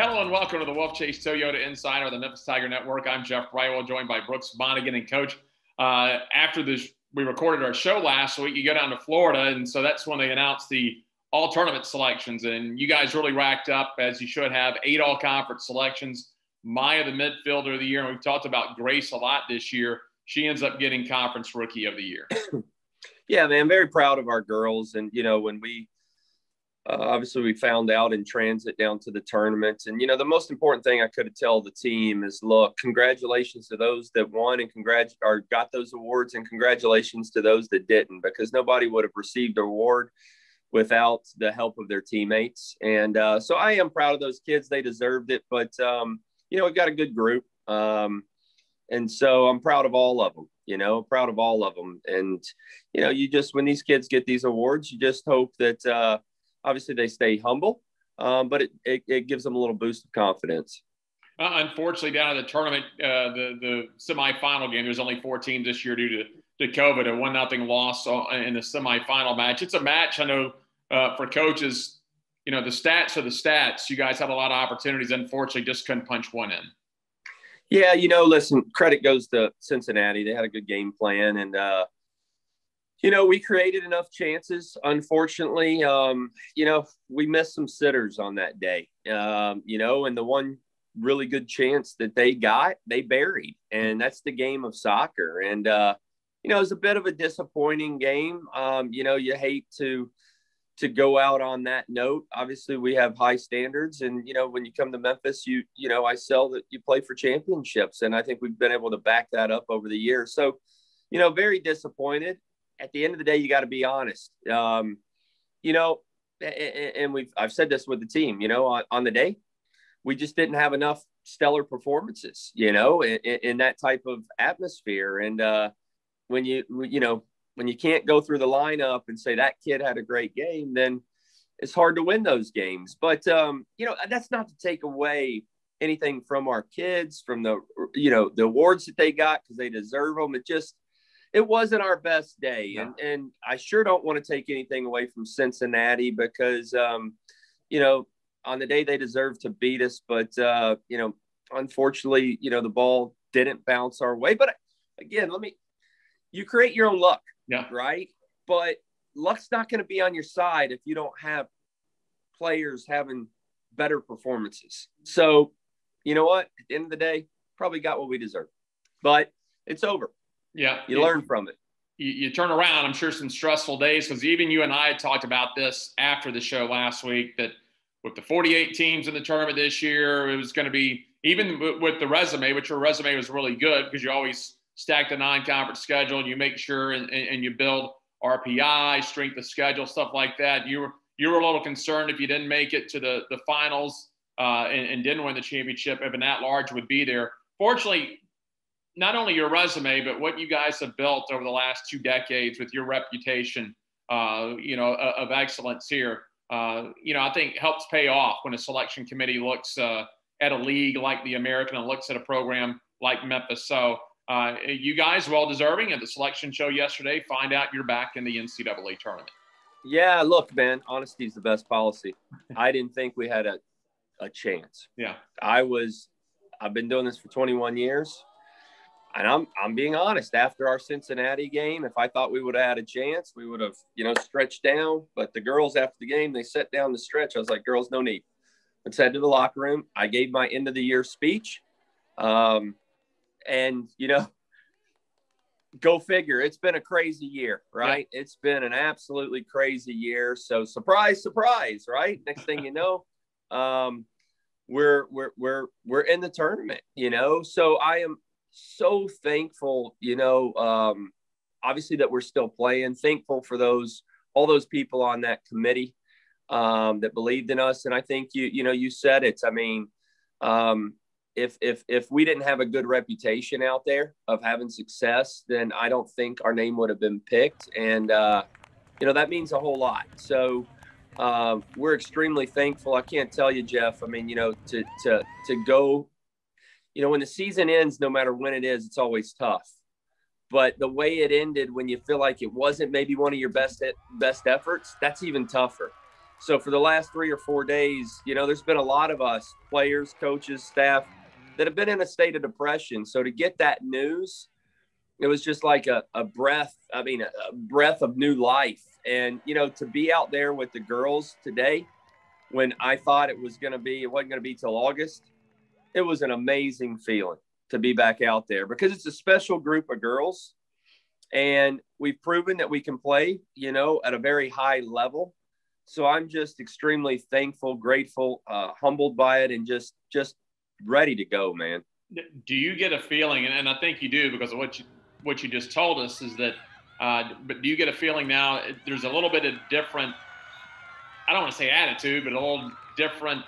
Hello and welcome to the Wolfchase Toyota Insider, the Memphis Tiger Network. I'm Jeff Brightwell, joined by Brook Monaghan. And Coach, after we recorded our show last week, you go down to Florida, and so that's when they announced the all-tournament selections. And you guys really racked up, as you should have, 8 all-conference selections. Maya, the midfielder of the year, and we've talked about Grace a lot this year. She ends up getting Conference Rookie of the Year. Yeah, man, very proud of our girls. And, when we obviously we found out in transit down to the tournament. And, the most important thing I could have told the team is, look, congratulations to those that won and got those awards, and congratulations to those that didn't, because nobody would have received the award without the help of their teammates. And so I am proud of those kids. They deserved it. But, we've got a good group. And so I'm proud of all of them, And, you just, when these kids get these awards, you just hope that obviously they stay humble, but it gives them a little boost of confidence. Unfortunately, down at the tournament, the semifinal game, there's only 4 teams this year due to COVID, a 1-0 loss in the semifinal match. It's a match, I know, for coaches, the stats are the stats. You guys had a lot of opportunities. Unfortunately, just couldn't punch one in. Yeah, listen, credit goes to Cincinnati. They had a good game plan, and we created enough chances. Unfortunately, we missed some sitters on that day, and the one really good chance that they got, they buried. And that's the game of soccer. And, it was a bit of a disappointing game. You hate to go out on that note. Obviously, we have high standards. And, when you come to Memphis, I sell that you play for championships. And I think we've been able to back that up over the years. So, very disappointed. At the end of the day, you got to be honest. And I've said this with the team, on the day, we just didn't have enough stellar performances, in that type of atmosphere. And when you can't go through the lineup and say that kid had a great game, then it's hard to win those games. But, that's not to take away anything from our kids, from the awards that they got, because they deserve them. It wasn't our best day. No. And I sure don't want to take anything away from Cincinnati, because, on the day they deserve to beat us. But, unfortunately, the ball didn't bounce our way. But again, you create your own luck, right? But luck's not going to be on your side if you don't have players having better performances. So, you know what? At the end of the day, probably got what we deserve. But it's over. Yeah. You learn from it. You turn around, I'm sure, some stressful days, because even you and I had talked about this after the show last week, that with the 48 teams in the tournament this year, it was going to be, even with the resume, which your resume was really good because you always stack the 9-conference schedule, and you make sure and you build RPI, strength of schedule, stuff like that. You were a little concerned if you didn't make it to the finals and didn't win the championship, if an at-large would be there. Fortunately, not only your resume, but what you guys have built over the last 2 decades with your reputation, of excellence here, I think helps pay off when a selection committee looks at a league like the American and looks at a program like Memphis. So you guys well-deserving at the selection show yesterday. Find out you're back in the NCAA tournament. Yeah, look, man, honesty is the best policy. I didn't think we had a chance. Yeah. I've been doing this for 21 years. And I'm being honest, after our Cincinnati game, if I thought we would have had a chance, we would have, stretched down. But the girls after the game, they set down the stretch. I was like, girls, no need. Let's head to the locker room. I gave my end of the year speech. And, go figure. It's been a crazy year, right? Yeah. It's been an absolutely crazy year. So surprise, surprise, right? Next thing you know, we're in the tournament, So I am so thankful, obviously that we're still playing, thankful for all those people on that committee that believed in us. And I think you said it. I mean, if we didn't have a good reputation out there of having success, then I don't think our name would have been picked. And, that means a whole lot. So we're extremely thankful. I can't tell you, Jeff, I mean, to go, when the season ends, no matter when it is, it's always tough. But the way it ended, when you feel like it wasn't maybe one of your best efforts, that's even tougher. So for the last 3 or 4 days, there's been a lot of us, players, coaches, staff, that have been in a state of depression. So to get that news, it was just like a breath of new life. And, to be out there with the girls today, when I thought it wasn't going to be till August, it was an amazing feeling to be back out there, because it's a special group of girls. And we've proven that we can play, at a very high level. So I'm just extremely thankful, grateful, humbled by it, and just ready to go, man. Do you get a feeling, and I think you do because of what you just told us, is that, but do you get a feeling now there's a little bit of different, I don't want to say attitude, but a little different,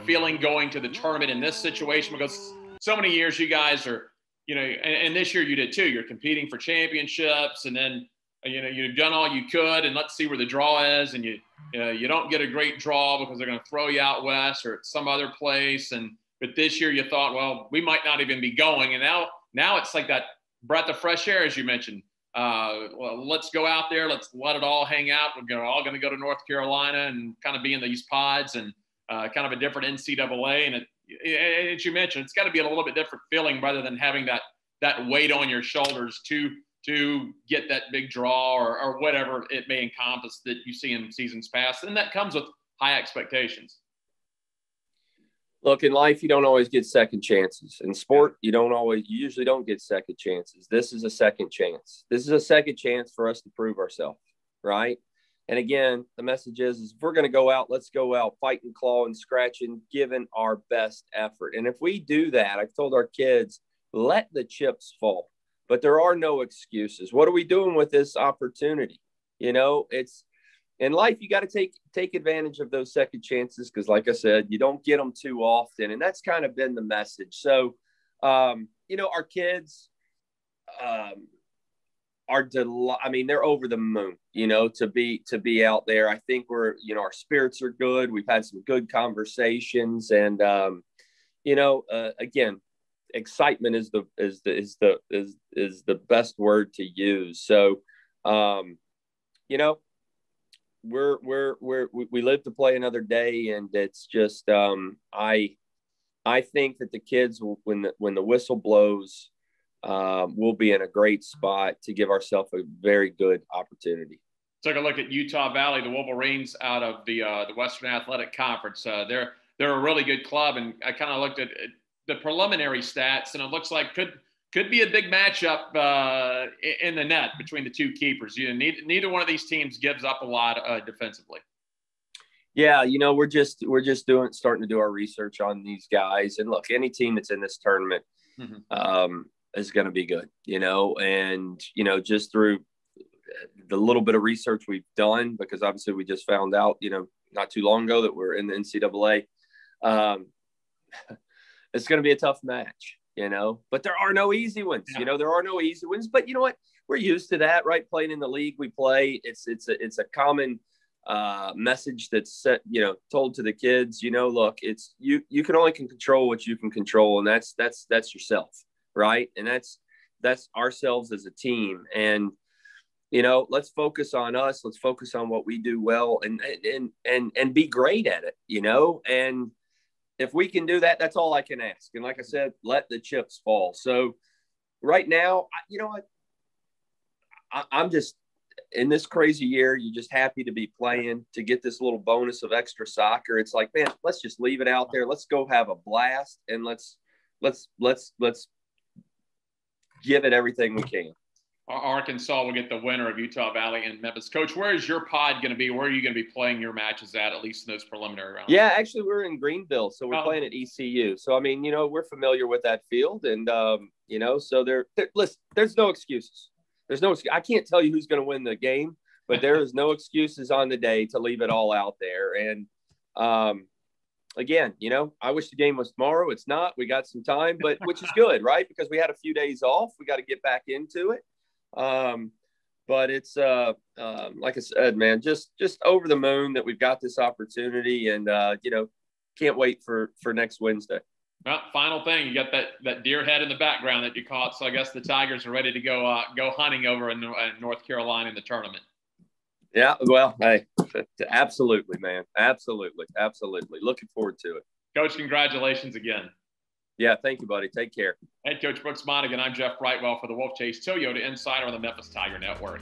feeling going to the tournament in this situation? Because so many years you guys are, and this year you did too. You're competing for championships, and then, you've done all you could, and let's see where the draw is. And you don't get a great draw because they're going to throw you out west or at some other place. But this year you thought, well, we might not even be going. And now it's like that breath of fresh air, as you mentioned. Well, let's go out there. Let's let it all hang out. We're all going to go to North Carolina and kind of be in these pods and kind of a different NCAA. And as you mentioned, it's got to be a little bit different feeling rather than having that weight on your shoulders to get that big draw or whatever it may encompass that you see in seasons past. And that comes with high expectations. Look, in life, you don't always get second chances. In sport, you usually don't get second chances. This is a second chance. This is a second chance for us to prove ourselves, right? And again, the message is if we're going to go out, let's go out fighting, clawing, scratching, giving our best effort. And if we do that, I've told our kids, let the chips fall. But there are no excuses. What are we doing with this opportunity? It's in life, you got to take advantage of those second chances, because, like I said, you don't get them too often. And that's kind of been the message. So, our kids they're over the moon, to be out there. I think we're, our spirits are good. We've had some good conversations, and, again, excitement is the best word to use. So, we live to play another day, and it's just I think that the kids will, when the whistle blows, we'll be in a great spot to give ourselves a very good opportunity. Took a look at Utah Valley, the Wolverines out of the Western Athletic Conference. They're a really good club, and I kind of looked at the preliminary stats, and it looks like could be a big matchup in the net between the two keepers. Neither one of these teams gives up a lot defensively. Yeah, we're just starting to do our research on these guys, and look, any team that's in this tournament is going to be good. And just through the little bit of research we've done, because obviously we just found out, not too long ago that we're in the NCAA. It's going to be a tough match. But there are no easy ones. Yeah. There are no easy ones. But you know what? We're used to that, right? Playing in the league we play, it's a common message that's set, told to the kids. Look, it's you can only control what you can control, and that's yourself, right? And that's ourselves as a team. And let's focus on us. Let's focus on what we do well, and be great at it. And if we can do that, that's all I can ask. And like I said, let the chips fall. So right now, I'm just in this crazy year. You're just happy to be playing, to get this little bonus of extra soccer. It's like, man, let's just leave it out there. Let's go have a blast, and let's give it everything we can. Arkansas will get the winner of Utah Valley and Memphis. Coach, where is your pod going to be? Where are you going to be playing your matches at least in those preliminary rounds? Yeah, actually, we're in Greenville, so we're playing at ECU. So, we're familiar with that field, and, so listen, there's no excuses. I can't tell you who's going to win the game, but there is no excuses on the day to leave it all out there. And, again, I wish the game was tomorrow. It's not. We got some time, but which is good, right? Because we had a few days off. We got to get back into it. But it's like I said, man, just over the moon that we've got this opportunity, and can't wait for next Wednesday. Well, final thing, you got that deer head in the background that you caught, so I guess the Tigers are ready to go hunting over in North Carolina in the tournament. Yeah, well, hey, Absolutely, man. Absolutely. Looking forward to it. Coach, congratulations again. Yeah, thank you, buddy. Take care. Head coach Brook Monaghan. I'm Jeff Brightwell for the Wolfchase Toyota Insider on the Memphis Tiger Network.